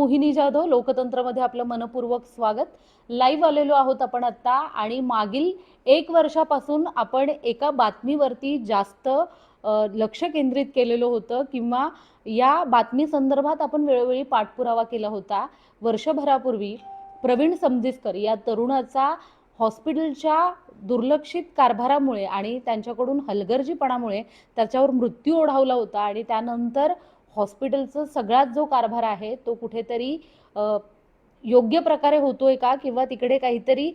मोहिनी जाधव, लोकतंत्रमध्ये आपलं मनपूर्वक स्वागत. लाईव्ह आलेलो आहोत आपण आता आणि मागील 1 वर्षापासून आपण एका बातमीवरती जास्त लक्ष केंद्रित केलेलं होतं किंवा या बातमी संदर्भात आपण वेळोवेळी पाठपुरावा केला होता. वर्षभरापूर्वी प्रवीण समजिस्कर या तरुणाचा हॉस्पिटलच्या दुर्लक्षित कारभारामुळे आणि त्यांच्याकडून हलगर्जीपणामुळे त्याच्यावर मृत्यू ओढावला होता आणि त्यानंतर हॉस्पिटलचा सगळ्यात जो कारभार आहे तो कुठेतरी योग्य प्रकारे होतोय का किंवा तिकडे काहीतरी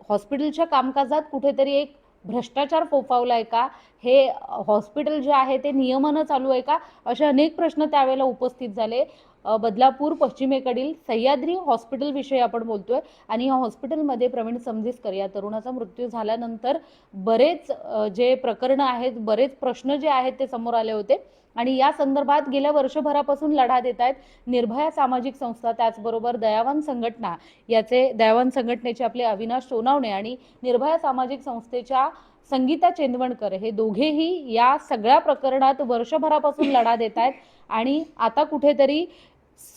हॉस्पिटलच्या कामकाजात कुठेतरी एक भ्रष्टाचार फोफावलाय का, हे हॉस्पिटल जे आहे ते नियमानं चालू आहे का, असे अनेक प्रश्न त्यावेळेला उपस्थित झाले. बदलापूर पश्चिमेकडील सह्याद्री हॉस्पिटल विषयी आपण बोलतोय आणि या हॉस्पिटलमध्ये प्रवीण समजिस्कर या तरुणाचा मृत्यू झाल्यानंतर बरेच जे प्रकरण आहेत, बरेच प्रश्न जे आहेत ते समोर आले होते आणि या संदर्भात गेल्या वर्षभरापासून लढा देत आहेत निर्भया सामाजिक संस्था, त्याचबरोबर दयावान संघटना. याचे दयावान संघटनेचे आपले अविनाश सोनावणे आणि निर्भया सामाजिक संस्थेच्या संगीता चेंदवणकर हे दोघेही या सगळ्या प्रकरणात वर्षभरापासून लढा देत आहेत आणि आता कुठेतरी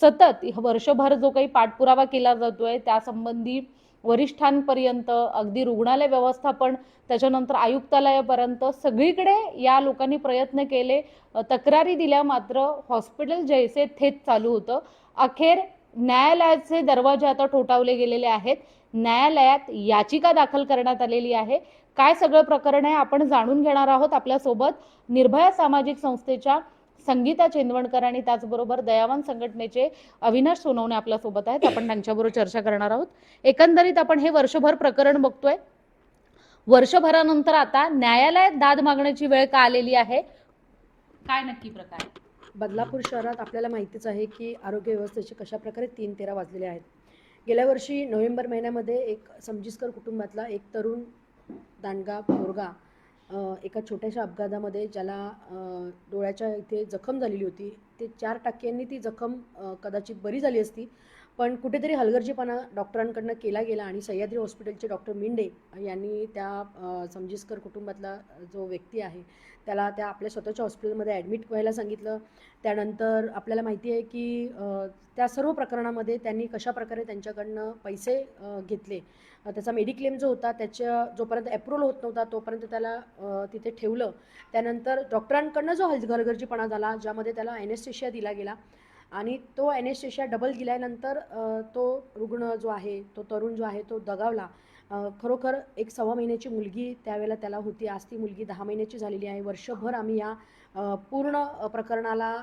सतत वर्षभर जो काही पाठपुरावा केला जातोय त्यासंबंधी वरिष्ठांपर्यंत, अगदी रुग्णालय व्यवस्थापन, त्याच्यानंतर आयुक्तालयापर्यंत सगळीकडे या लोकांनी प्रयत्न केले, तक्रारी दिल्या, मात्र हॉस्पिटल जैसे थेच चालू होतं. अखेर न्यायालयाचे दरवाजे आता ठोठावले गेलेले आहेत. न्यायालयात याचिका दाखल करण्यात आलेली आहे. काय सगळं प्रकरण आहे आपण जाणून घेणार आहोत. आपल्यासोबत निर्भया सामाजिक संस्थेच्या संगीता चेंदवणकर आणि त्याचबरोबर दयावान संघटनेचे अविनाश सोनवणे आपल्यासोबत आहेत. आपण त्यांच्याबरोबर चर्चा करणार आहोत. एकंदरीत आपण हे वर्षभर प्रकरण बघतोय. वर्षभरानंतर आता न्यायालयात दाद मागण्याची वेळ का आलेली आहे, काय नक्की प्रकार? बदलापूर शहरात आपल्याला माहितीच आहे की आरोग्य व्यवस्थेचे कशा प्रकारे 3-13 वाजलेले आहेत. गेल्या वर्षी नोव्हेंबर महिन्यामध्ये एक समजिस्कर कुटुंबातला एक तरुण दांडगा पोरगा एका छोट्याशा अपघातामध्ये ज्याला डोळ्याच्या इथे जखम झालेली होती. ते 4% ती जखम कदाचित बरी झाली असती, पण कुठेतरी हलगर्जीपणा डॉक्टरांकडनं केला गेला आणि सह्याद्री हॉस्पिटलचे डॉक्टर मिंडे यांनी त्या समजिस्कर कुटुंबातला जो व्यक्ती आहे त्याला त्या आपल्या स्वतःच्या हॉस्पिटलमध्ये ॲडमिट व्हायला सांगितलं. त्यानंतर आपल्याला माहिती आहे की त्या सर्व प्रकरणामध्ये त्यांनी कशाप्रकारे त्यांच्याकडनं पैसे घेतले. त्याचा मेडिक्लेम जो होता त्याच्या जोपर्यंत अप्रूव्हल होत नव्हता तोपर्यंत त्याला तिथे ठेवलं. त्यानंतर डॉक्टरांकडनं जो हलगर्जीपणा झाला, ज्यामध्ये त्याला ॲनेस्थेशिया दिला गेला आणि तो ॲनेस्थेशिया डबल दिल्यानंतर तो रुग्ण जो आहे, तो तरुण जो आहे तो दगावला. खरोखर 1 महिन्याची मुलगी त्यावेळेला त्याला होती. आज ती मुलगी 10 महिन्याची झालेली आहे. वर्षभर आम्ही या पूर्ण प्रकरणाला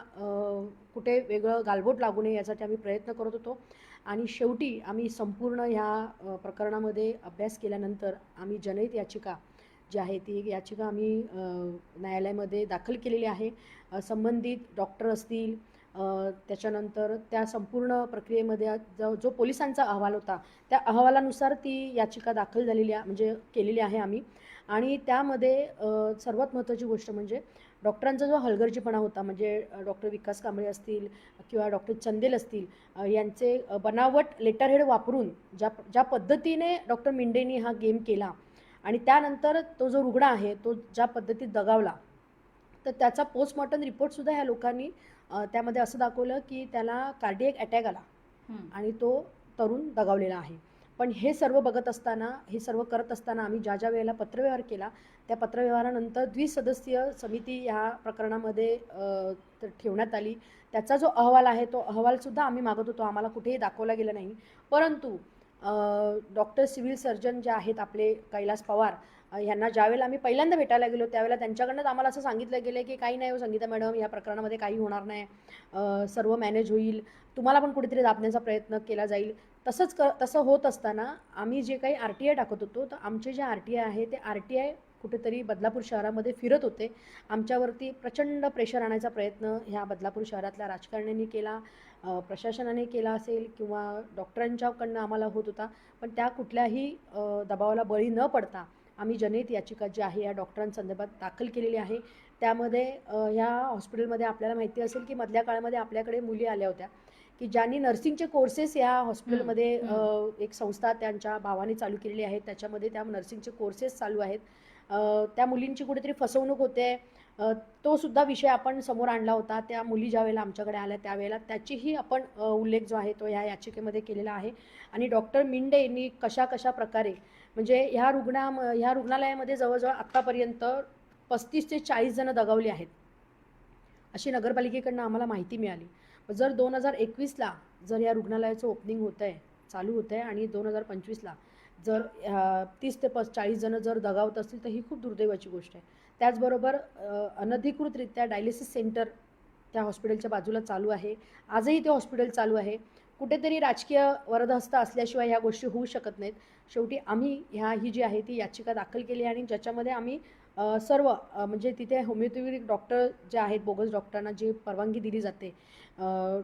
कुठे वेगळं गालबोट लागू नये यासाठी आम्ही प्रयत्न करत होतो आणि शेवटी आम्ही संपूर्ण ह्या प्रकरणामध्ये अभ्यास केल्यानंतर आम्ही जनहित याचिका जी आहे ती याचिका आम्ही न्यायालयामध्ये दाखल केलेली आहे. संबंधित डॉक्टर असतील, त्याच्यानंतर त्या संपूर्ण प्रक्रियेमध्ये जो पोलिसांचा अहवाल होता त्या अहवालानुसार ती याचिका दाखल झालेली म्हणजे केलेली आहे आम्ही. आणि त्यामध्ये सर्वात महत्त्वाची गोष्ट म्हणजे डॉक्टरांचा जो हलगर्जीपणा होता, म्हणजे डॉक्टर विकास कांबळे असतील किंवा डॉक्टर चंदेल असतील, यांचे बनावट लेटरहेड वापरून ज्या पद्धतीने डॉक्टर मिंडेंनी हा गेम केला आणि त्यानंतर तो जो रुग्ण आहे तो ज्या पद्धतीत दगावला, तर त्याचा पोस्टमॉर्टम रिपोर्टसुद्धा ह्या लोकांनी त्यामध्ये असं दाखवलं की त्याला कार्डियक अटॅक आला आणि तो तरुण दगावलेला आहे. पण हे सर्व बघत असताना, हे सर्व करत असताना आम्ही ज्या वेळेला पत्रव्यवहार केला त्या पत्रव्यवहारानंतर 2 सदस्यीय समिती ह्या प्रकरणामध्ये ठेवण्यात आली. त्याचा जो अहवाल आहे तो अहवालसुद्धा आम्ही मागत होतो, आम्हाला कुठेही दाखवला गेला नाही. परंतु डॉक्टर सिव्हिल सर्जन जे आहेत आपले कैलास पवार यांना ज्यावेळेला आम्ही पहिल्यांदा भेटायला गेलो त्यावेळेला त्यांच्याकडनंच आम्हाला असं सांगितलं गेलं की काही नाही हो संगीता मॅडम, या प्रकरणामध्ये काही होणार नाही, सर्व मॅनेज होईल, तुम्हाला पण कुठेतरी दाबण्याचा प्रयत्न केला जाईल. तसं होत असताना आम्ही जे काही RTI टाकत होतो तर आमचे जे RTI आहे ते RTI कुठेतरी बदलापूर शहरामध्ये फिरत होते. आमच्यावरती प्रचंड प्रेशर आणायचा प्रयत्न ह्या बदलापूर शहरातल्या राजकारण्यांनी केला, प्रशासनाने केला असेल किंवा डॉक्टरांच्याकडनं आम्हाला होत होता. पण त्या कुठल्याही दबावाला बळी न पडता आम्ही जनहित याचिका जी आहे या डॉक्टरांसंदर्भात दाखल केलेली आहे. त्यामध्ये ह्या हॉस्पिटलमध्ये आपल्याला माहिती असेल की मधल्या काळामध्ये आपल्याकडे मुली आल्या होत्या की ज्यांनी नर्सिंगचे कोर्सेस या हॉस्पिटलमध्ये एक संस्था त्यांच्या भावाने चालू केलेली आहे, त्याच्यामध्ये त्या नर्सिंगचे कोर्सेस चालू आहेत. त्या मुलींची कुठेतरी फसवणूक होते. तो सुद्धा विषय आपण समोर आणला होता. त्या मुली ज्यावेळेला आमच्याकडे आल्या त्यावेळेला त्याचीही आपण उल्लेख जो आहे तो ह्या याचिकेमध्ये केलेला आहे. आणि डॉक्टर मिंडे यांनी कशा प्रकारे म्हणजे ह्या रुग्णालयामध्ये जवळजवळ आत्तापर्यंत 35 ते 40 जण दगावली आहेत, अशी नगरपालिकेकडनं आम्हाला माहिती मिळाली. जर 2021ला जर या रुग्णालयाचं ओपनिंग होतं आहे, चालू होतं आहे, आणि 2025ला जर 30 ते 40 जण जर दगावत असतील तर ही खूप दुर्दैवाची गोष्ट आहे. त्याचबरोबर अनधिकृतरित्या डायलिसिस सेंटर त्या हॉस्पिटलच्या बाजूला चालू आहे. आजही ते हॉस्पिटल चालू आहे. कुठेतरी राजकीय वरदहस्त असल्याशिवाय ह्या गोष्टी होऊ शकत नाहीत. शेवटी आम्ही ही जी आहे ती याचिका दाखल केली आणि ज्याच्यामध्ये आम्ही सर्व म्हणजे तिथे होमिओपॅथिक डॉक्टर जे आहेत, बोगस डॉक्टरांना जी परवानगी दिली जाते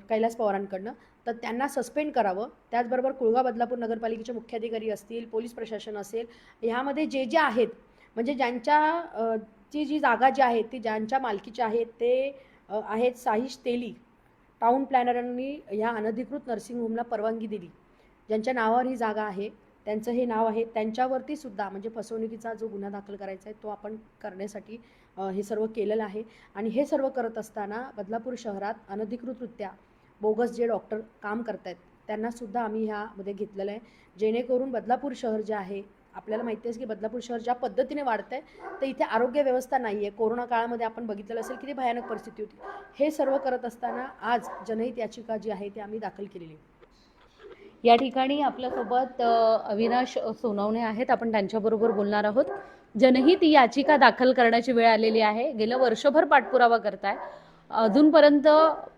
कैलास पवारांकडनं, तर त्यांना सस्पेंड करावं. त्याचबरोबर कुळगाव बदलापूर नगरपालिकेचे मुख्याधिकारी असतील, पोलीस प्रशासन असेल, ह्यामध्ये जे आहेत म्हणजे ज्यांच्या जी जागा जी आहे ती ज्यांच्या मालकीच्या आहेत ते आहेत साहिश तेली. टाउन प्लॅनरांनी ह्या अनधिकृत नर्सिंग होमला परवानगी दिली. ज्यांच्या नावावर ही जागा आहे, त्यांचं हे नाव आहे, त्यांच्यावरती सुद्धा म्हणजे फसवणुकीचा जो गुन्हा दाखल करायचा आहे तो आपण करण्यासाठी हे सर्व केलेलं आहे. आणि हे सर्व करत असताना बदलापूर शहरात अनधिकृतरित्या बोगस जे डॉक्टर काम करत आहेत त्यांनासुद्धा आम्ही ह्यामध्ये घेतलेलं आहे, जेणेकरून बदलापूर शहर जे आहे, आपल्याला माहिती आहे की बदलापूर शहर ज्या पद्धतीने वाढतं आहे तर इथे आरोग्य व्यवस्था नाही आहे. कोरोना काळामध्ये आपण बघितलेलं असेल किती भयानक परिस्थिती होती. हे सर्व करत असताना आज जनहित याचिका जी आहे ती आम्ही दाखल केलेली आहे. या ठिकाणी आपल्यासोबत अविनाश सोनवणे आहेत, आपण त्यांच्याबरोबर बोलणार आहोत. जनहित याचिका दाखल करण्याची वेळ आलेली आहे. गेलं वर्षभर पाठपुरावा करताय, अजूनपर्यंत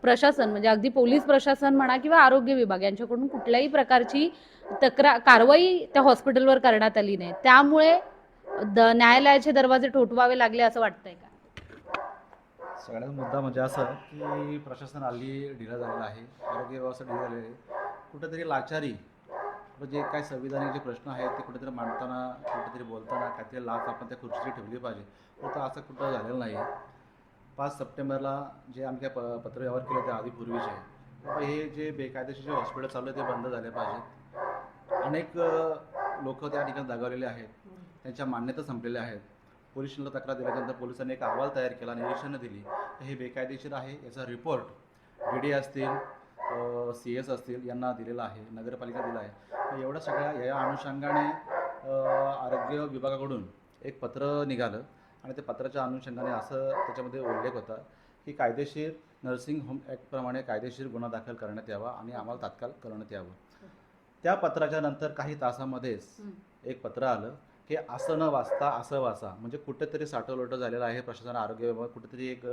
प्रशासन म्हणजे अगदी पोलीस प्रशासन म्हणा किंवा आरोग्य विभाग यांच्याकडून कुठल्याही प्रकारची कारवाई त्या हॉस्पिटलवर करण्यात आली नाही. त्यामुळे न्यायालयाचे दरवाजे ठोठवावे लागले असं वाटतंय का? सगळ्यात मुद्दा म्हणजे असं की प्रशासन हल्ली ढिला झालेलं आहे, आरोग्य व्यवस्था ढिली झालेली आहे. कुठेतरी लाचारी जे काय संविधानिक जे प्रश्न आहेत ते कुठेतरी मांडताना, कुठेतरी बोलताना काहीतरी लाच आपण त्या खुर्चीची ठेवली पाहिजे, तर असं कुठं झालेलं नाही आहे. 5 सप्टेंबरला जे आम्ही काय पत्रव्यवहार केले ते आधीपूर्वीचे बाबा हे जे बेकायदेशीर जे हॉस्पिटल चालू आहे ते बंद झाले पाहिजेत. अनेक लोक त्या ठिकाणी दगावलेले आहेत, त्यांच्या मान्यता संपलेल्या आहेत. पोलीस स्टेशनला तक्रार दिल्यानंतर पोलिसांनी एक अहवाल तयार केला, निरीक्षणं दिली, हे बेकायदेशीर आहे. याचा रिपोर्ट DD असतील, CS असतील यांना दिलेला आहे, नगरपालिका दिला आहे. एवढ्या सगळ्या या अनुषंगाने आरोग्य विभागाकडून एक पत्र निघालं आणि त्या पत्राच्या अनुषंगाने असं त्याच्यामध्ये उल्लेख होता की कायदेशीर नर्सिंग होम ॲक्टप्रमाणे कायदेशीर गुन्हा दाखल करण्यात यावा आणि आम्हाला तात्काळ कळवण्यात यावं. त्या पत्राच्या नंतर काही तासामध्येच एक पत्र आलं की असं न वाचता असं वाचा. म्हणजे कुठेतरी साठवलोटं झालेलं आहे प्रशासन, आरोग्य विभाग कुठेतरी एक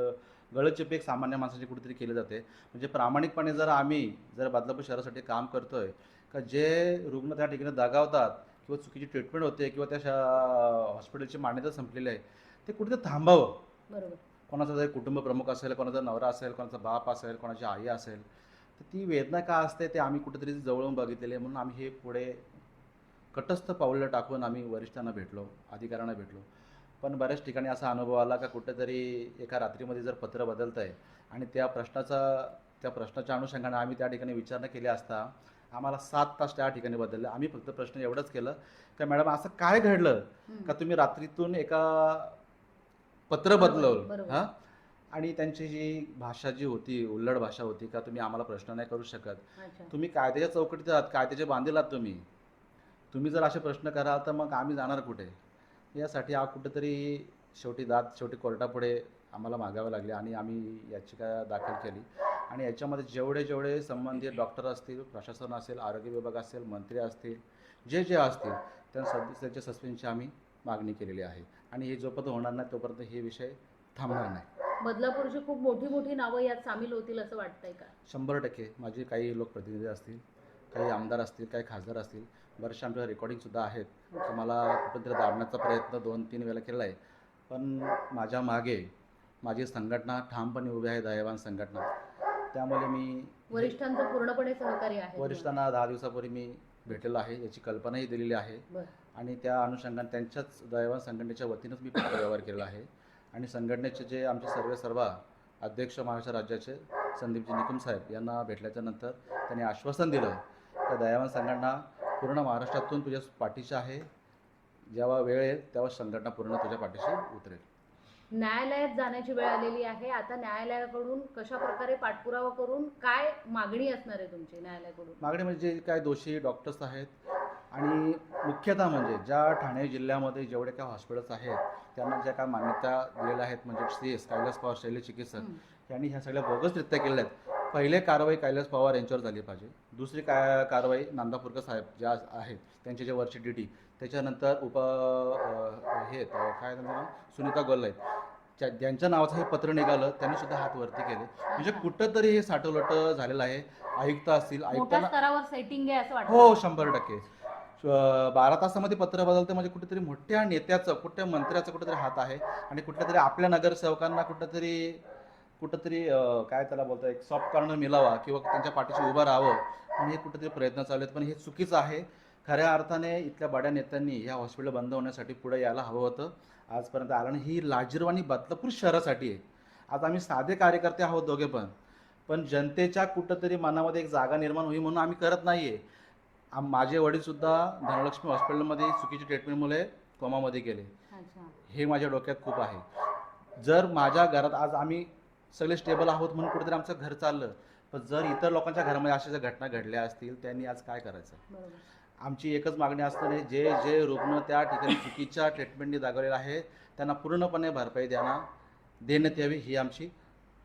गळचेपी एक सामान्य माणसाची कुठेतरी केली जाते. म्हणजे प्रामाणिकपणे जर बदलापूर शहरासाठी काम करतोय का जे रुग्ण त्या ठिकाणी दगावतात किंवा चुकीची ट्रीटमेंट होते किंवा त्या हॉस्पिटलची मान्यता संपलेली आहे ते कुठेतरी थांबावं. बरोबर. कोणाचा जर कुटुंब प्रमुख असेल, कोणाचा नवरा असेल, कोणाचा बाप असेल, कोणाची आई असेल, तर ती वेदना का असते ते आम्ही कुठेतरी जवळून बघितलेली आहे. म्हणून आम्ही हे पुढे कटस्थ पाऊलं टाकून आम्ही वरिष्ठांना भेटलो, अधिकाऱ्यांना भेटलो. पण बऱ्याच ठिकाणी असा अनुभव आला का कुठेतरी एका रात्रीमध्ये जर पत्र बदलतं आहे आणि त्या प्रश्नाच्या अनुषंगाने आम्ही त्या ठिकाणी विचारणा केली असता आम्हाला 7 तास त्या ठिकाणी बदलले. आम्ही फक्त प्रश्न एवढंच केलं का मॅडम असं काय घडलं का तुम्ही रात्रीतून एका पत्र बदलवलं. हां, आणि त्यांची जी भाषा जी होती, उल्लड भाषा होती का तुम्ही आम्हाला प्रश्न नाही करू शकत, तुम्ही कायद्याच्या चौकटीत आहात, कायद्याचे बांधील आहात तुम्ही जर असे प्रश्न कराल तर मग आम्ही जाणार कुठे. यासाठी कुठेतरी शेवटी कोर्टापुढे आम्हाला मागावं लागले आणि आम्ही याचिका दाखल केली. आणि याच्यामध्ये जेवढे संबंधित डॉक्टर असतील, प्रशासन असेल, आरोग्य विभाग असेल, मंत्री असतील, जे असतील त्यांच्या सस्पेन्सची आम्ही मागणी केलेली आहे. आणि हे जोपर्यंत होणार नाही तोपर्यंत हे विषय थांबणार नाही. बदलापूरची खूप मोठी नावं यात सामील होतील असं वाटतंय का? 100% माझे काही लोकप्रतिनिधी असतील, काही आमदार असतील, काही खासदार असतील, बरेचसे आमच्या रेकॉर्डिंगसुद्धा आहेत की मला कुठंतरी दाबण्याचा प्रयत्न 2-3 वेळा केला आहे. पण माझ्या मागे माझी संघटना ठामपणे उभी आहे, दयावान संघटना. त्यामुळे मी वरिष्ठांचं पूर्णपणे सहकार्य आहे. वरिष्ठांना 10 दिवसापूर्वी मी भेटलेलो आहे, याची कल्पनाही दिलेली आहे. आणि त्या अनुषंगाने त्यांच्याच दयावान संघटनेच्या वतीनंच मी पत्रव्यवहार केलेला आहे. आणि संघटनेचे जे आमचे सर्व अध्यक्ष महाराष्ट्र राज्याचे संदीपजी निकम साहेब यांना भेटल्याच्या नंतर त्यांनी आश्वासन दिलं त्या दयावान संघटना पूर्ण महाराष्ट्रातून तुझ्या पाठीशी आहे, जेव्हा वेळ येईल तेव्हा संघटना पूर्ण तुझ्या पाठीशी उतरेल. न्यायालयात जाण्याची वेळ आलेली आहे. आता न्यायालयाकडून कशा प्रकारे पाठपुरावा करून काय मागणी असणार आहे तुमची न्यायालयाकडून? मागणी म्हणजे जे काय दोषी डॉक्टर्स आहेत आणि मुख्यतः म्हणजे ज्या ठाणे जिल्ह्यामध्ये जेवढे काय हॉस्पिटल्स आहेत त्यांना ज्या काय मान्यता दिलेल्या आहेत, म्हणजे CS कैलास पवार शल्य चिकित्सक यांनी ह्या सगळ्या बोगसरित्या केलेल्या आहेत. पहिले कारवाई कैलास पवार यांच्यावर झाली पाहिजे. दुसरी कारवाई नांदापूरकर साहेब ज्या आहेत त्यांचे जे वरची DT, त्याच्यानंतर काय त्यांचं नाव, सुनीता गोल्ला आहेत, ज्यांच्या नावाचं हे पत्र निघालं त्यांनी सुद्धा हात वरती केले. म्हणजे कुठंतरी हे साठवलट झालेलं आहे. आयुक्त असतील, मोठ्या आयुक्तांना स्तरावर सेटिंग आहे असं वाटतं? हो 100%. 12 तासामध्ये पत्र बदलते म्हणजे कुठेतरी मोठ्या नेत्याचं, कुठल्या मंत्र्याचं कुठेतरी हात आहे आणि कुठल्या तरी आपल्या नगरसेवकांना कुठंतरी काय त्याला बोलतो, एक सॉफ्ट कॉर्नर मिळावा किंवा त्यांच्या पाठीशी उभं राहावं म्हणून हे कुठेतरी प्रयत्न चालू आहेत. पण हे चुकीचं आहे. खऱ्या अर्थाने इथल्या बड्या नेत्यांनी ह्या हॉस्पिटल बंद होण्यासाठी पुढे यायला हवं होतं. आजपर्यंत आलं नाही. ही लाजिरवाणी बदलापूर शहरासाठी आहे. आज आम्ही साधे कार्यकर्ते आहोत दोघे पण जनतेच्या कुठंतरी मनामध्ये एक जागा निर्माण होईल म्हणून आम्ही करत नाही आहे. माझे वडीलसुद्धा धनलक्ष्मी हॉस्पिटलमध्ये चुकीची ट्रीटमेंटमुळे कोमामध्ये गेले. अच्छा. हे माझ्या डोक्यात खूप आहे. जर माझ्या घरात आज आम्ही सगळे स्टेबल आहोत म्हणून कुठेतरी आमचं घर चाललं, पण जर इतर लोकांच्या घरामध्ये अशा ज्या घटना घडल्या असतील त्यांनी आज काय करायचं? बरोबर. आमची एकच मागणी असताना जे रुग्ण त्या ठिकाणी चुकीच्या ट्रीटमेंटनी दाखवलेलं आहे त्यांना पूर्णपणे भरपाई देण्यात यावी, ही आमची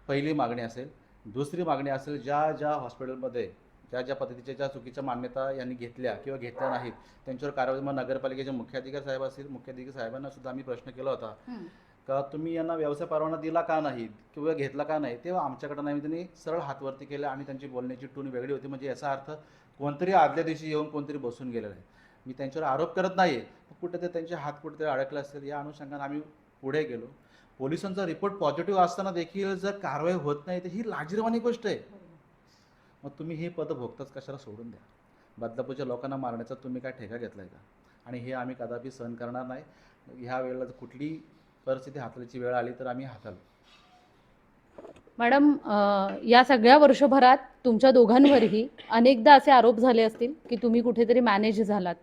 पहिली मागणी असेल. दुसरी मागणी असेल, ज्या हॉस्पिटलमध्ये ज्या पद्धतीच्या ज्या चुकीच्या मान्यता यांनी घेतल्या किंवा घेतल्या नाहीत त्यांच्यावर कारवाई, मग नगरपालिकेचे मुख्याधिकारी साहेब असतील, मुख्याधिकारी साहेबांना सुद्धा आम्ही प्रश्न केला होता का तुम्ही यांना व्यवसाय परवाना दिला का नाही किंवा घेतला का नाही, तेव्हा आमच्याकडे नाही, त्यांनी सरळ हातवरती केलं आणि त्यांची बोलण्याची टून वेगळी होती. म्हणजे याचा अर्थ कोणतरी आदल्या दिवशी येऊन कोणतरी बसून गेलेलं आहे. मी त्यांच्यावर आरोप करत नाही, कुठेतरी त्यांचे हात कुठेतरी अडकले असतील या अनुषंगाने आम्ही पुढे गेलो. पोलिसांचा रिपोर्ट पॉझिटिव्ह असताना देखील जर कारवाई होत नाही तर ही लाजिरवाणी गोष्ट आहे. मग तुम्ही हे पद भोगताच कशाला सोडून द्या. बदलापूरच्या लोकांना मारण्याचा तुम्ही काय ठेका घेतला आहे का? आणि हे आम्ही कदापि सहन करणार नाही. ह्या वेळेला जर कुठली परिस्थिती हाताळायची वेळ आली तर आम्ही हाताळू. मॅडम, या सगळ्या वर्षभरात तुमच्या दोघांवरही अनेकदा असे आरोप झाले असतील की तुम्ही कुठेतरी मॅनेज झालात,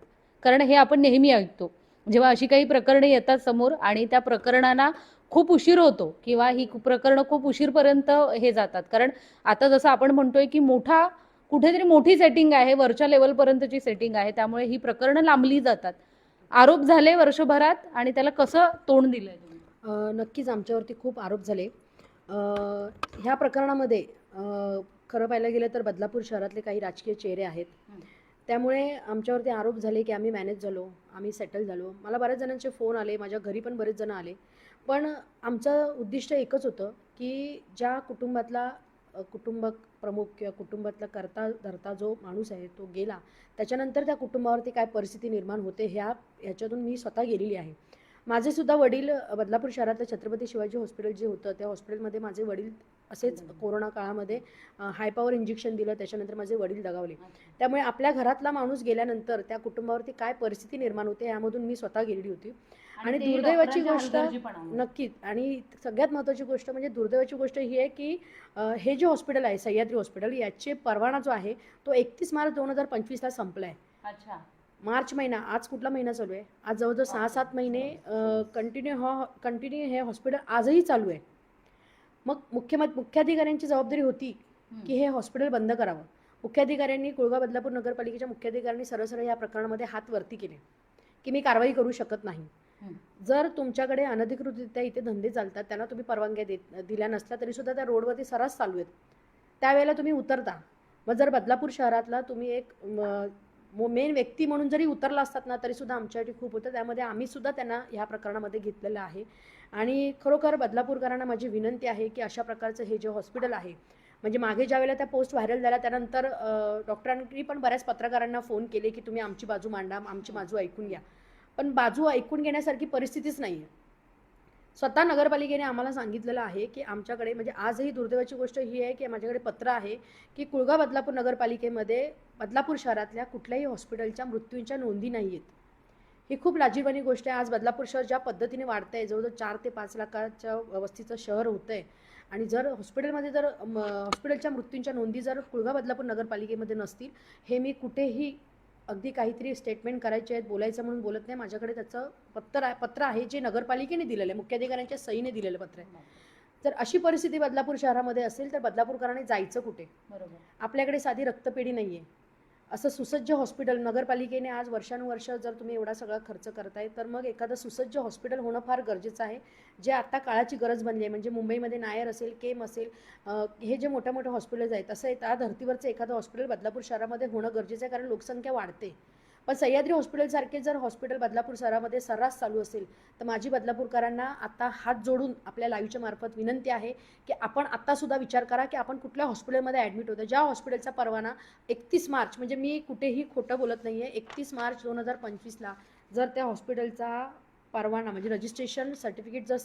कारण हे आपण नेहमी ऐकतो जेव्हा अशी काही प्रकरणे येतात समोर आणि त्या प्रकरणांना खूप उशीर होतो किंवा ही प्रकरणं खूप उशीरपर्यंत हे जातात. कारण आता जसं आपण म्हणतोय की कुठेतरी मोठी सेटिंग आहे, वरच्या लेवलपर्यंतची सेटिंग आहे, त्यामुळे ही प्रकरणं लांबली जातात. आरोप झाले वर्षभरात आणि त्याला कसं तोंड दिलंय तुम्ही? नक्कीच आमच्यावरती खूप आरोप झाले. ह्या प्रकरणामध्ये खरं पाहायला गेलं तर बदलापूर शहरातले काही राजकीय चेहरे आहेत, त्यामुळे आमच्यावरती आरोप झाले की आम्ही मॅनेज झालो, आम्ही सेटल झालो. मला बऱ्याच जणांचे फोन आले, माझ्या घरी पण बरेच जण आले. पण आमचं उद्दिष्ट एकच होतं की ज्या कुटुंबातला कुटुंब प्रमुख किंवा कुटुंबातला करता धरता जो माणूस आहे तो गेला, त्याच्यानंतर त्या कुटुंबावरती काय परिस्थिती निर्माण होते ह्याच्यातून मी स्वतः गेलेली आहे. माझे सुद्धा वडील बदलापूर शहरातलं छत्रपती शिवाजी हॉस्पिटल जे होतं त्या हॉस्पिटलमध्ये माझे वडील असेच कोरोना काळामध्ये हाय पॉवर इंजेक्शन दिलं, त्याच्यानंतर माझे वडील दगावले. त्यामुळे आपल्या घरातला माणूस गेल्यानंतर त्या कुटुंबावरती काय परिस्थिती निर्माण होते यामधून मी स्वतः गेलेली होती. आणि ते दुर्दैवाची डॉक्टरांच्या गोष्ट हलगर्जीपणामुळे. नक्कीच, आणि सगळ्यात महत्त्वाची गोष्ट म्हणजे दुर्दैवाची गोष्ट ही आहे की हे जे हॉस्पिटल आहे सह्याद्री हॉस्पिटल, याचे परवाना जो आहे तो 31 मार्च 2025ला संपला आहे. अच्छा. मार्च महिना, आज कुठला महिना चालू आहे? आज जवळजवळ 6-7 महिने कंटिन्यू हे हॉस्पिटल आजही चालू आहे. मग मुख्याधिकाऱ्यांची जबाबदारी होती की हे हॉस्पिटल बंद करावं. मुख्याधिकाऱ्यांनी कुळगाव बदलापूर नगरपालिकेच्या मुख्याधिकाऱ्यांनी सरळ या प्रकरणामध्ये हात वरती केले की मी कारवाई करू शकत नाही. जर तुमच्याकडे अनधिकृतरित्या इथे धंदे चालतात, त्यांना तुम्ही परवानग्या दिल्या नसल्या तरी सुद्धा त्या रोडवरती सर्रास चालू आहेत, त्यावेळेला तुम्ही उतरता. मग जर बदलापूर शहरातला तुम्ही एक मेन व्यक्ती म्हणून जरी उतरला असतात ना तरी सुद्धा आमच्यासाठी खूप होतं. त्यामध्ये आम्ही सुद्धा त्यांना ह्या प्रकरणामध्ये घेतलेलं आहे. आणि खरोखर बदलापूरकरांना माझी विनंती आहे की अशा प्रकारचं हे जे हॉस्पिटल आहे, म्हणजे मागे ज्या वेळेला त्या पोस्ट व्हायरल झाल्या त्यानंतर डॉक्टरांनी पण बऱ्याच पत्रकारांना फोन केले की तुम्ही आमची बाजू मांडा, आमची बाजू ऐकून घ्या. पण बाजू ऐकून घेण्यासारखी परिस्थितीच नाही आहे. स्वतः नगरपालिकेने आम्हाला सांगितलेलं आहे की आमच्याकडे, म्हणजे आजही दुर्दैवाची गोष्ट ही आहे की माझ्याकडे पत्र आहे की कुळगाव बदलापूर नगरपालिकेमध्ये बदलापूर शहरातल्या कुठल्याही हॉस्पिटलच्या मृत्यूंच्या नोंदी नाही आहेत. ही खूप लाजिरवाणी गोष्ट आहे. आज बदलापूर शहर ज्या पद्धतीने वाढतं आहे, जवळजवळ 4 ते 5 लाखाच्या वस्तीचं शहर होतं आहे, आणि जर हॉस्पिटलमध्ये जर हॉस्पिटलच्या मृत्यूंच्या नोंदी जर कुळगाव बदलापूर नगरपालिकेमध्ये नसतील, हे मी कुठेही अगदी काहीतरी स्टेटमेंट करायचे आहेत, बोलायचं म्हणून बोलत नाही. माझ्याकडे त्याचं पत्र आहे जे नगरपालिकेने दिलेलं आहे, मुख्याधिकाऱ्यांच्या सहीने दिलेलं पत्र आहे. जर अशी परिस्थिती बदलापूर शहरामध्ये असेल तर बदलापूरकरांनी जायचं कुठे? बरोबर. आपल्याकडे साधी रक्तपेढी नाही आहे. असं सुसज्ज हॉस्पिटल नगरपालिकेने आज वर्षानुवर्ष जर तुम्ही एवढा सगळा खर्च करताय तर मग एखादं सुसज्ज हॉस्पिटल होणं फार गरजेचं आहे, जे आता काळाची गरज बनली आहे. म्हणजे मुंबईमध्ये नायर असेल, केम असेल, हे जे मोठ्या मोठ्या हॉस्पिटल्स आहेत, असं त्या धर्तीवरचं एखादं हॉस्पिटल बदलापूर शहरामध्ये होणं गरजेचं आहे, कारण लोकसंख्या वाढते. पण सह्याद्री हॉस्पिटलसारखे जर हॉस्पिटल बदलापूर शहरामध्ये सर्रास चालू असेल तर माझी बदलापूरकरांना आता हात जोडून आपल्या लाईव्हच्या मार्फत विनंती आहे की आपण आत्तासुद्धा विचार करा की आपण कुठल्या हॉस्पिटलमध्ये ॲडमिट होतं. ज्या हॉस्पिटलचा परवाना 31 मार्च, म्हणजे मी कुठेही खोटं बोलत नाही आहे, 31 मार्च 2025ला जर त्या हॉस्पिटलचा परवाना म्हणजे रजिस्ट्रेशन सर्टिफिकेट जर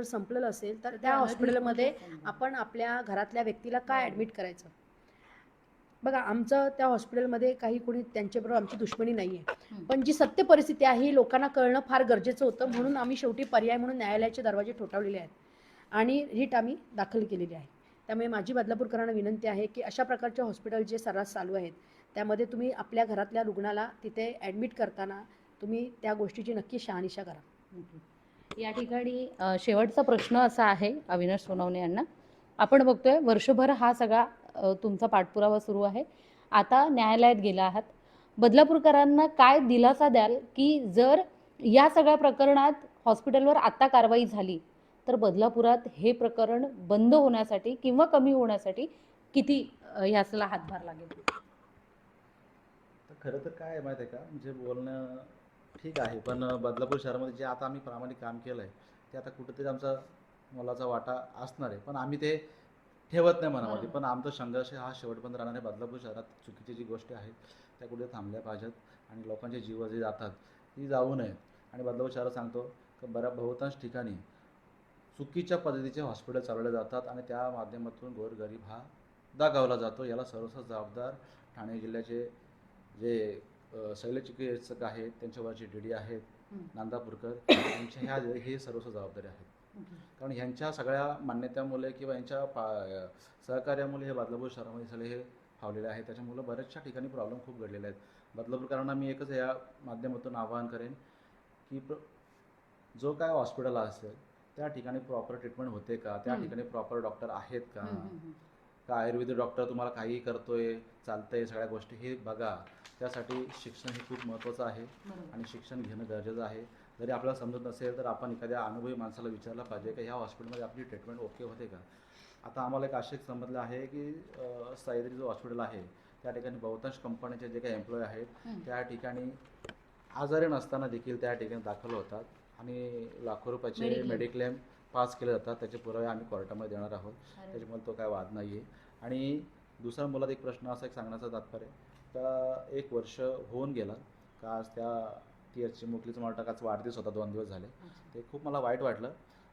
संपलेलं असेल तर त्या हॉस्पिटलमध्ये आपण आपल्या घरातल्या व्यक्तीला काय ॲडमिट करायचं? बघा, आमचं त्या हॉस्पिटलमध्ये काही कोणी त्यांच्याबरोबर आमची दुश्मनी नाही आहे, पण जी सत्य परिस्थिती आहे ही लोकांना कळणं फार गरजेचं होतं. म्हणून आम्ही शेवटी पर्याय म्हणून न्यायालयाचे दरवाजे ठोठावलेले आहेत आणि रिट आम्ही दाखल केलेली आहे. त्यामुळे माझी बदलापूरकरांना विनंती आहे की अशा प्रकारचे हॉस्पिटल जे सर्रास चालू आहेत त्यामध्ये तुम्ही आपल्या घरातल्या रुग्णाला तिथे ॲडमिट करताना तुम्ही त्या गोष्टीची नक्की शहानिशा करा. या ठिकाणी शेवटचा प्रश्न असा आहे अविनाश सोनवणे यांना. आपण बघतोय वर्षभर हा सगळा तुमचा पाठपुरावा सुरू आहे, आता न्यायालयात गेला आहात. बदलापूरकरांना काय दिलासा द्याल की जर या सगळ्या प्रकरणात हॉस्पिटलवर आता कारवाई झाली तर बदलापुरात हे प्रकरण बंद होण्यासाठी किंवा कमी होण्यासाठी किती ह्याला हातभार लागेल? तर खरं तर काय आहे माहिती आहे का, म्हणजे बोलणं ठीक आहे, पण बदलापूर शहरामध्ये जे आता आम्ही प्रामाणिक काम केलं आहे ते आता कुठेतरी आमचा मोलाचा वाटा असणार आहे, पण आम्ही ते ठेवत नाही मनामध्ये. पण आमचा संघर्ष हा शेवटपर्यंत राहणार आहे. बदलापूर शहरात चुकीची जी गोष्टी आहेत त्या कुठे थांबल्या पाहिजेत आणि लोकांचे जीव जे जातात ती जाऊ नयेत. आणि बदलापूर शहरात सांगतो की बहुतांश ठिकाणी चुकीच्या पद्धतीचे हॉस्पिटल चालवले जातात आणि त्या माध्यमातून गोरगरीब हा दगावला जातो. याला सर्वस्व जबाबदार ठाणे जिल्ह्याचे जे शल्यचिकित्सक आहेत, त्यांच्यावरचे DD आहेत नांदापूरकर, यांच्या हे सर्वस्व जबाबदारी आहेत. कारण ह्यांच्या सगळ्या मान्यतेमुळे किंवा यांच्या सहकार्यामुळे हे बदलापूर शहरामध्ये सगळे हे फावलेले आहेत. त्याच्यामुळे बऱ्याचशा ठिकाणी प्रॉब्लेम खूप घडलेले आहेत. बदलापूरकरांना मी एकच या माध्यमातून आवाहन करेन की जो काय हॉस्पिटल असेल त्या ठिकाणी प्रॉपर ट्रीटमेंट होते का, त्या ठिकाणी प्रॉपर डॉक्टर आहेत का, का आयुर्वेदिक डॉक्टर तुम्हाला काहीही करतोय चालतंय सगळ्या गोष्टी हे बघा. त्यासाठी शिक्षण हे खूप महत्त्वाचं आहे आणि शिक्षण घेणं गरजेचं आहे. जरी आपल्याला समजत नसेल तर आपण एखाद्या अनुभवी माणसाला विचारलं पाहिजे की ह्या हॉस्पिटलमध्ये आपली ट्रीटमेंट ओके होते का. आता आम्हाला एक आशेक समजलं आहे की सह्याद्री जो हॉस्पिटल आहे त्या ठिकाणी बहुतांश कंपनीचे जे काही एम्प्लॉय आहेत त्या ठिकाणी आजारी नसताना देखील त्या ठिकाणी दाखल होतात आणि लाखो रुपयाचे मेडिक्लेम पास केले जातात. त्याचे पुरावे आम्ही कोर्टामध्ये देणार आहोत, त्याच्यामुळे तो काय वाद नाही आहे. आणि दुसरा मुलात एक प्रश्न असा एक सांगण्याचा तात्पर्य का 1 वर्ष होऊन गेला का आज त्या टीएसची मुकलीचं मला टाकाचा वाढदिवस होता, 2 दिवस झाले. ते खूप मला वाईट वाटलं.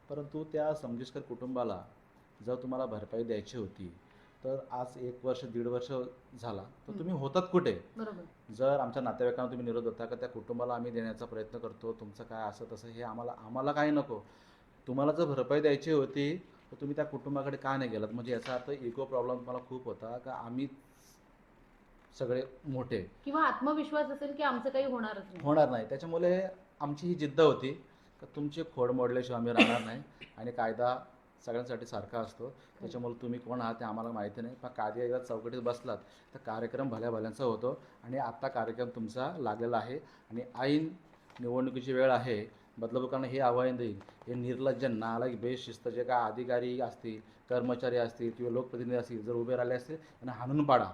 परंतु त्या समजिस्कर कुटुंबाला जर तुम्हाला भरपाई द्यायची होती तर आज 1 वर्ष 1.5 वर्ष झाला तर तुम्ही होतात कुठे? जर आमच्या नातेवाईकांना तुम्ही निरोध होता का त्या कुटुंबाला आम्ही देण्याचा प्रयत्न करतो, तुमचं काय असं तसं हे आम्हाला काही नको. तुम्हाला जर भरपाई द्यायची होती तर तुम्ही त्या कुटुंबाकडे का नाही गेलात? म्हणजे याचा अर्थ इगो प्रॉब्लेम तुम्हाला खूप होता का आम्ही सगळे मोठे किंवा आत्मविश्वास असेल की आमचं काही होणार नाही. त्याच्यामुळे आमची ही जिद्द होती का तुमची खोड मोडल्याशिवाय आम्ही राहणार नाही आणि कायदा सगळ्यांसाठी सारखा असतो. त्याच्यामुळे तुम्ही कोण आहात ते आम्हाला माहिती नाही, पण कायदा एकदा चौकटीत बसलात तर कार्यक्रम भल्याभल्यांचा होतो. आणि आत्ता कार्यक्रम तुमचा लागलेला आहे आणि ऐन निवडणुकीची वेळ आहे. बदलापूरकरांना हे आव्हान देईल, हे निर्लज्ज नालायक बेशिस्त जे काय अधिकारी असतील, कर्मचारी असतील किंवा लोकप्रतिनिधी असतील जर उभे राहिले असतील त्यांना हाणून पाडा.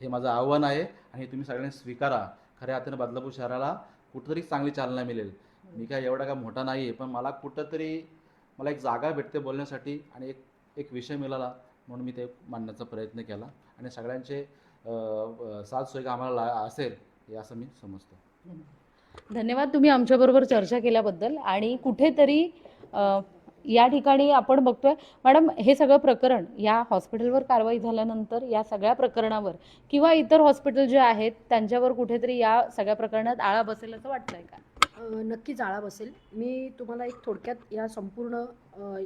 हे माझं आव्हान आहे आणि तुम्ही सगळ्यांनी स्वीकारा. खऱ्या अर्थाने बदलापूर शहराला कुठंतरी चांगली चालना मिळेल. मी काय एवढा काय मोठा नाही आहे, पण मला कुठंतरी मला एक जागा भेटते बोलण्यासाठी आणि एक विषय मिळाला म्हणून मी ते मांडण्याचा प्रयत्न केला आणि सगळ्यांचे साथ सोय आम्हाला असेल हे असं मी समजतो. धन्यवाद तुम्ही आमच्याबरोबर चर्चा केल्याबद्दल. आणि कुठेतरी या ठिकाणी आपण बघतोय मॅडम हे सगळं प्रकरण या हॉस्पिटलवर कारवाई झाल्यानंतर या सगळ्या प्रकरणावर किंवा इतर हॉस्पिटल जे आहेत त्यांच्यावर कुठेतरी या सगळ्या प्रकरणात आळा बसेल असं वाटतंय का? नक्कीच आळा बसेल. मी तुम्हाला एक थोडक्यात या संपूर्ण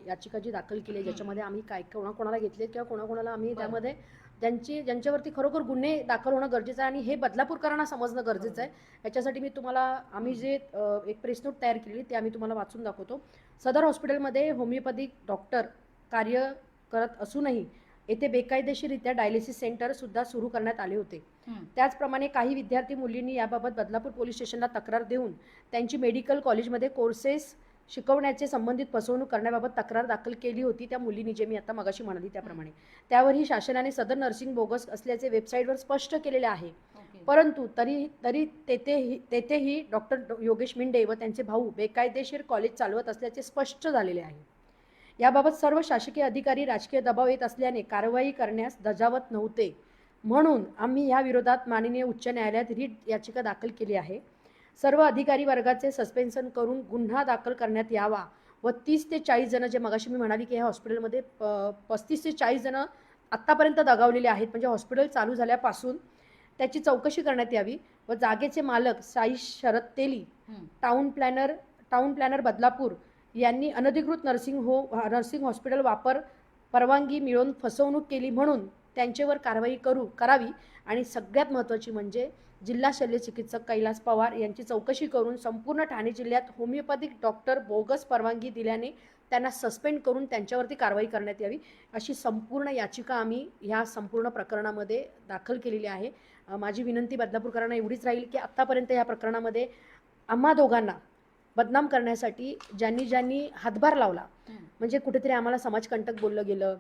याचिका जी दाखल केली आहे ज्याच्यामध्ये आम्ही काय कोणाकोणाला घेतले किंवा कोणाकोणाला आम्ही त्यामध्ये ज्यांच्यावरती खरोखर गुन्हे दाखल होणं गरजेचं आहे आणि हे बदलापूरकरांना समजणं गरजेचं आहे. याच्यासाठी मी तुम्हाला आम्ही जे एक प्रेस नोट तयार केली ते आम्ही तुम्हाला वाचून दाखवतो. सदर हॉस्पिटलमध्ये होमिओपॅथिक डॉक्टर कार्य करत असूनही येथे बेकायदेशीररित्या डायलिसिस सेंटर सुद्धा सुरू करण्यात आले होते. त्याचप्रमाणे काही विद्यार्थी मुलींनी याबाबत बदलापूर पोलीस स्टेशनला तक्रार देऊन त्यांची मेडिकल कॉलेजमध्ये कोर्सेस शिकवण्याचे संबंधित फसवणूक करण्याबाबत तक्रार दाखल केली होती. त्या मुलींनी जे मी आता मगाशी म्हणाली त्याप्रमाणे त्यावरही शासनाने सदर नर्सिंग बोगस असल्याचे वेबसाईटवर स्पष्ट केलेले आहे. परंतु तरी तेथेही डॉक्टर योगेश मिंडे व त्यांचे भाऊ बेकायदेशीर कॉलेज चालवत असल्याचे स्पष्ट झालेले आहे. याबाबत सर्व शासकीय अधिकारी राजकीय दबाव येत असल्याने कारवाई करण्यास धजावत नव्हते. म्हणून आम्ही या विरोधात माननीय उच्च न्यायालयात रीट याचिका दाखल केली आहे. सर्व अधिकारी वर्गाचे सस्पेन्शन करून गुन्हा दाखल करण्यात यावा व 30 ते 40 जण जे मगाशी मी म्हणाली की ह्या हॉस्पिटलमध्ये 35 ते 40 जण आत्तापर्यंत दगावलेले आहेत. म्हणजे हॉस्पिटल चालू झाल्यापासून त्याची चौकशी करण्यात यावी व जागेचे मालक साई शरद तेली टाउन प्लॅनर बदलापूर यांनी अनधिकृत नर्सिंग हॉस्पिटल वापर परवानगी मिळवून फसवणूक केली म्हणून त्यांच्यावर कारवाई करावी. आणि सगळ्यात महत्त्वाची म्हणजे जिल्हा शल्य चिकित्सक कैलास पवार यांची चौकशी करून संपूर्ण ठाणे जिल्ह्यात होमिओपॅथिक डॉक्टर बोगस परवानगी दिल्याने त्यांना सस्पेंड करून त्यांच्यावरती कारवाई करण्यात यावी अशी संपूर्ण याचिका आम्ही ह्या संपूर्ण प्रकरणामध्ये दाखल केलेली आहे. माझी विनंती बदलापूरकरांना एवढीच राहील की आत्तापर्यंत या प्रकरणामध्ये आम्हा दोघांना बदनाम करण्यासाठी ज्यांनी हातभार लावला म्हणजे कुठेतरी आम्हाला समाजकंटक बोललं गेलं,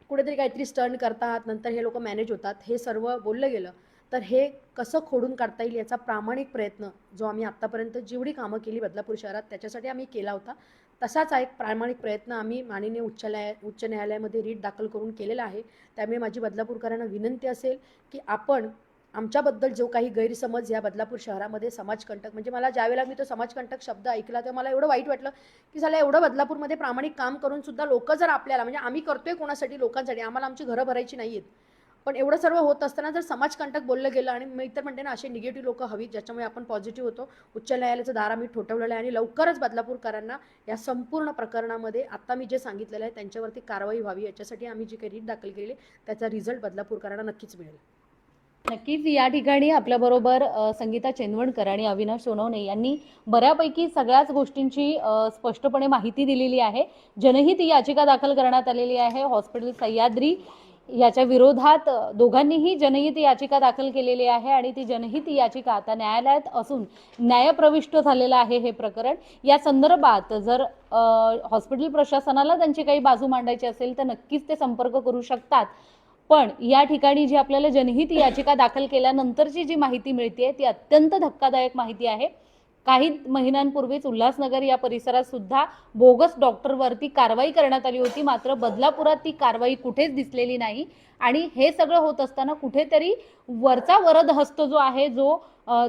कुठेतरी काहीतरी स्टंट करतात नंतर हे लोक मॅनेज होतात, हे सर्व बोललं गेलं. तर हे कसं खोडून काढता येईल याचा प्रामाणिक प्रयत्न जो आम्ही आत्तापर्यंत जेवढी कामं केली बदलापूर शहरात त्याच्यासाठी आम्ही केला होता तसाच एक प्रामाणिक प्रयत्न आम्ही माननीय उच्च न्यायालयामध्ये रीट दाखल करून केलेला आहे. त्यामुळे माझी बदलापूरकरांना विनंती असेल की आपण आमच्याबद्दल जो काही गैरसमज या बदलापूर शहरामध्ये समाजकंटक म्हणजे मला ज्यावेळेला मी तो समाजकंटक शब्द ऐकला तेव्हा मला एवढं वाईट वाटलं की झालं एवढं बदलापूरमध्ये प्रामाणिक काम करून सुद्धा लोक जर आपल्याला म्हणजे आम्ही करतोय कोणासाठी लोकांसाठी आम्हाला आमची घरं भरायची नाही आहेत पण एवढं सर्व होत असताना जर समाजकंटक बोललं गेलं आणि मी तर म्हणते ना असे निगेटिव्ह लोक हवीत ज्याच्यामुळे आपण पॉझिटिव्ह होतो. उच्च न्यायालयाचं दार आम्ही ठोठवलेलं आहे आणि लवकरच बदलापूरकरांना या संपूर्ण प्रकरणामध्ये आता मी जे सांगितलेलं आहे त्यांच्यावरती कारवाई व्हावी याच्यासाठी आम्ही जी काही रीट दाखल केली त्याचा रिझल्ट बदलापूरकरांना नक्कीच मिळेल. नक्कीच या ठिकाणी आपल्याबरोबर संगीता चेनवणकर आणि अविनाश सोनवणे यांनी बऱ्यापैकी सगळ्याच गोष्टींची स्पष्टपणे माहिती दिलेली आहे. जनहित याचिका दाखल करण्यात आलेली आहे. हॉस्पिटल सह्याद्री याच्या विरोधात दोघांनीही जनहित याचिका दाखल केलेली आहे आणि ती जनहित याचिका आता न्यायालयात असून न्यायप्रविष्ट झालेलं आहे हे प्रकरण. या संदर्भात जर हॉस्पिटल प्रशासनाला त्यांची काही बाजू मांडायची असेल तर नक्कीच ते संपर्क करू शकतात. पण या ठिकाणी जी आपल्याला जनहित याचिका दाखल केल्यानंतरची जी माहिती मिळते ती अत्यंत धक्कादायक माहिती आहे. काही महिन्यांपूर्वीच उल्हासनगर या परिसरात सुद्धा बोगस डॉक्टरवरती कारवाई करण्यात आली होती. मात्र बदलापुरात ती कारवाई कुठेच दिसलेली नाही आणि हे सगळं होत असताना कुठेतरी वरचा वरद हस्त जो आहे जो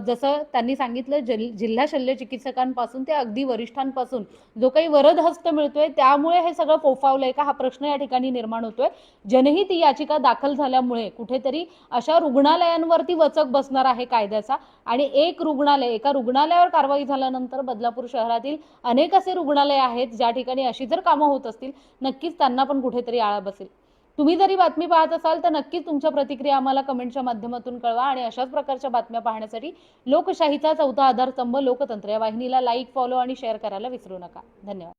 जसं त्यांनी सांगितलं जिल्हा शल्य चिकित्सकांपासून ते अगदी वरिष्ठांपासून जो काही वरद हस्त मिळतोय त्यामुळे हे सगळं फोफावलंय का हा प्रश्न या ठिकाणी निर्माण होतोय. जनहित याचिका दाखल झाल्यामुळे कुठेतरी अशा रुग्णालयांवरती वचक बसणार आहे कायद्याचा आणि एका रुग्णालयावर कारवाई झाल्यानंतर बदलापूर शहरातील अनेक असे रुग्णालय आहेत ज्या ठिकाणी अशी जर कामं होत असतील नक्कीच त्यांना पण कुठेतरी आळा बसेल. तुम्ही जरी बातमी पाहत असाल तर नक्कीच तुमच्या प्रतिक्रिया आम्हाला कमेंटच्या माध्यमातून कळवा आणि अशाच प्रकारच्या बातम्या पाहण्यासाठी लोकशाहीचा चौथा आधारस्तंभ लोकतंत्र या वाहिनीला लाईक, फॉलो आणि शेअर करायला विसरू नका. धन्यवाद.